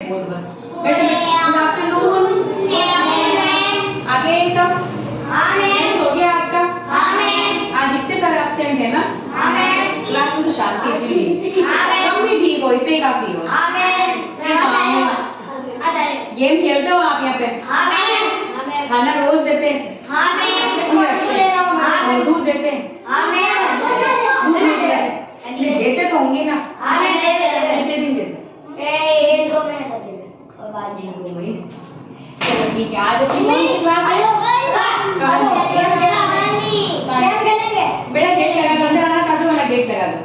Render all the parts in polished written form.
बोल बस। बेटा गुड आफ्टरनून। आगे सब लंच हो गया आपका? आज इतने सारे एब्सेंट है ना? क्लास में तो शांति है फिर भी। कम भी ठीक हो, इतने काफी हो। गेम खेलते हो आप यहाँ पे? खाना रोज देते हैं? और दूध देते हैं? देते तो होंगे ना? कितने दिन देते? 1-2 महीने तक देते और बाद में 2 महीने। चलो ठीक है, आज अपनी कौन सी क्लास है? बेटा गेट लगा दो, अंदर आना काफी वाला गेट लगा दो।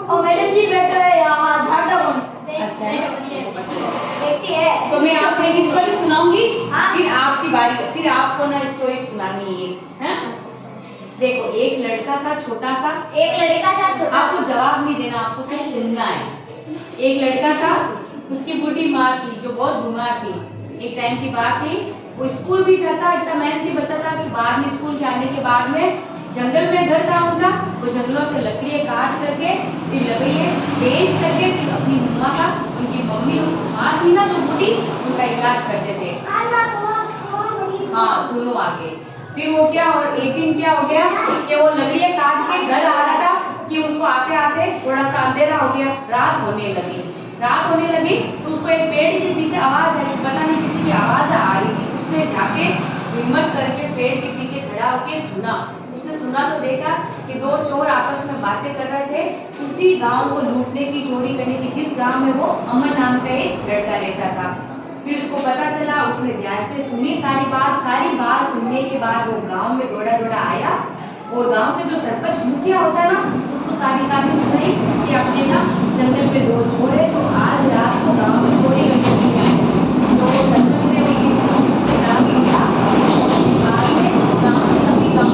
और मैडम जी बैठो है यहाँ झाड़ा कौन? अच्छा है, तो मैं आपको एक स्टोरी सुनाऊंगी, फिर आपकी बारी, फिर आपको ना स्टोरी सुनानी है। देखो, एक लड़का था छोटा सा, आपको जवाब नहीं देना, आपको सिर्फ सुनना है। एक लड़का था, उसकी बूढ़ी माँ थी जो बहुत बीमार थी। एक टाइम की बात थी, वो स्कूल भी जाता, इतना मेहनती बच्चा था कि बाद में स्कूल के आने के बाद में जंगल में घर था उनका, वो जंगलों से लकड़ियाँ काट करके, फिर लकड़ियाँ बेच करके, फिर अपनी माँ का, उनकी मम्मी माँ थी ना जो बूढ़ी, उनका इलाज करते थे। हाँ सुनो आगे। फिर वो क्या, और एक दिन क्या हो गया कि वो लकड़ियाँ काट के घर आ रहा था कि उसको आते आते थोड़ा सा अंधेरा हो गया, रात होने लगी तो उसको एक पेड़ के पीछे आवाज आई, पता नहीं किसी की आवाज आ रही थी। उसने जाके हिम्मत करके पेड़ के पीछे खड़ा होके सुना। उसने सुना तो देखा कि 2 चोर आपस में बातें कर रहे थे, उसी गांव को लूटने की, चोरी करने की, जिस गांव में वो अमन नाम का एक लड़का रहता था। फिर उसको पता चला, उसने ध्यान से सुनी सारी बात सुनने के बाद वो गांव में दौड़ा आया और गांव के जो सरपंच मुखिया होता है ना, उसको सारी बातें सुनाई कि अपने ना जंगल में 2 चोर है जो आज रात को गांव में चोरी करने के लिए आए। तो वो सरपंच ने उससे नाम लिया, बाद में गांव में सभी गांव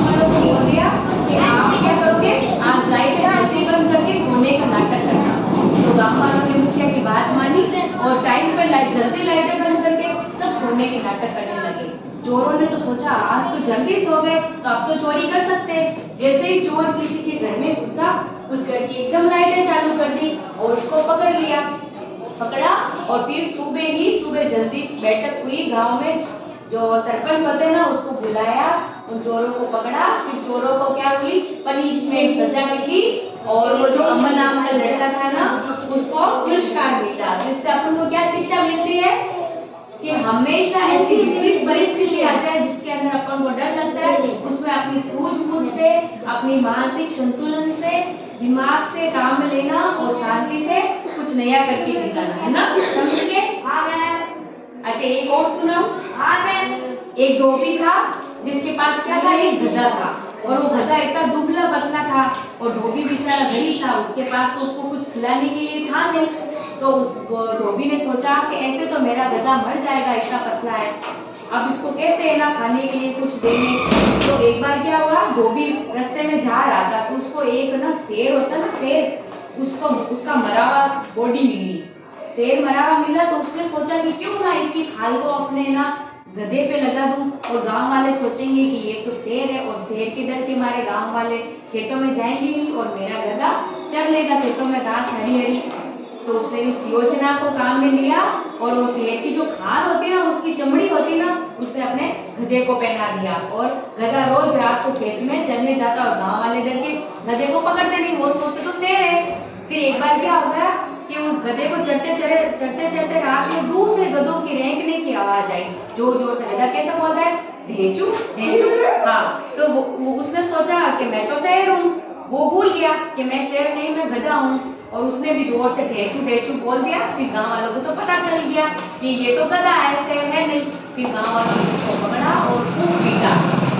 वालों को बोल दिया कि आप क्या करोगे, आज लाइटें जल्दी बंद करके सोने का नाटक करना। तो गांव वालों ने मुखिया की बात मानी और टाइम पर जल्दी लाइटें बंद करके सब सोने के नाटक करने लगे। चोरों ने तो सोचा आज तो जल्दी सो गए तो अब तो चोरी कर सकते हैं। जैसे ही चोर किसी के घर में घुसा, उस घर की एकदम लाइटें चालू कर दी और उसको पकड़ा और फिर सुबह जल्दी बैठक हुई गांव में। जो सरपंच होते हैं ना, उसको बुलाया, उन चोरों को पकड़ा। फिर चोरों को क्या मिली, पनिशमेंट, सजा मिली। और वो जो अमन नाम का लड़का था ना, उसको पुरस्कार मिला। जिससे अपन को क्या शिक्षा मिलती है कि हमेशा ऐसी विपरीत परिस्थिति आ जाए जिसके अंदर अपन को डर लगता है, उसमें अपनी सूझबूझ से, अपनी मानसिक संतुलन से, दिमाग से काम लेना और शांति से कुछ नया करके दिखाना, है ना? समझ गए? अच्छा, एक और सुनाओ। एक धोबी था जिसके पास क्या था, एक गधा था। और वो गधा इतना दुबला पतला था और धोबी बेचारा गरीब था, उसके पास तो उसको कुछ खिलाने के लिए था नहीं। तो उस धोबी ने सोचा कि ऐसे तो मेरा गधा मर जाएगा, इतना पतला है, अब इसको कैसे है ना खाने के लिए कुछ देने। तो एक बार क्या हुआ, धोबी रास्ते में जा रहा था तो उसको एक ना शेर होता ना, शेर, उसका मरा हुआ बॉडी मिली। शेर मरा हुआ मिला तो उसने सोचा कि क्यों ना इसकी खाल को अपने ना गधे पे लगा दूं और गांव वाले सोचेंगे कि ये तो शेर है और शेर के डर के मारे गांव वाले खेतों में जाएंगे नहीं और मेरा गधा चल लेगा खेतों में घास हरी हरी। तो उसने उस योजना को काम में लिया और वो शेर की जो खाल होती ना, उसकी चमड़ी होती ना, उसने अपने गधे को पहना दिया और गधा रोज रात को खेत में चलने जाता और गांव वाले डर के गधे को पकड़ते नहीं, वो सोचते तो शेर है। फिर एक बार क्या हो गया कि उस गधे को चढ़ते रात में दूसरे गधों की रेंगने की आवाज आई, जोर जोर से। गधा कैसा बोलता है, ढेंचू ढेंचू। हाँ, तो वो उसने सोचा कि मैं तो शेर हूँ, वो भूल गया कि मैं शेर नहीं, मैं गधा हूँ, और उसने भी जोर से ढेंचू ढेंचू बोल दिया। फिर गांव वालों को तो पता चल गया कि ये तो गधा है, शेर है नहीं। फिर गांव वालों ने उसको पकड़ा और खूब पीटा।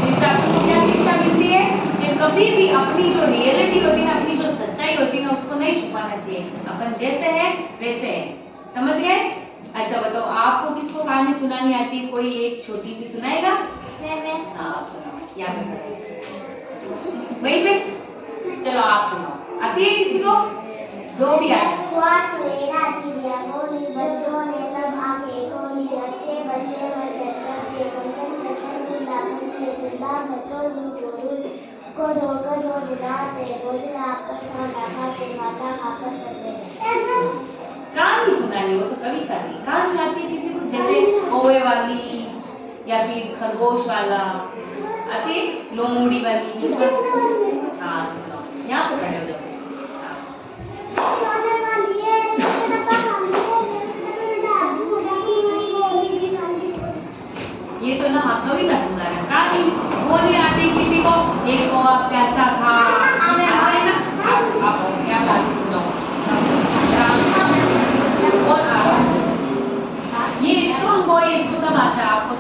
इससे आपको क्या शिक्षा मिलती है कि कभी भी अपनी जो रियलिटी होती है, अपनी जो सच्चाई होती है, उसको नहीं छुपाना चाहिए। अपन जैसे हैं वैसे हैं, समझ गए? अच्छा बताओ, आपको किसको कहानी सुनानी आती है? कोई एक छोटी सी सुनाएगा? हाँ आप सुनाओ, यहाँ पे वहीं पे। चलो आप सुनाओ, आती है किसी को? जो भी आए। बच्चों ने तब आके खोली, अच्छे बच्चे बच्चे करते वचन को धोकर रोज रात भोजन आपकर खाना खाते माता खाकर करते। कहानी सुना वाली या फिर खरगोश वाला, आती लोमड़ी वाली। हाँ सुनो, यहाँ पे खड़े हो जाओ। ये तो ना आप कविता सुना रहे हैं, कहानी वो नहीं आती किसी को। एक कौवा प्यासा था, आते ना आप यहाँ पे आगे सुनाओ। और ये स्ट्रॉन्ग बॉय, इसको सब आता है, आपको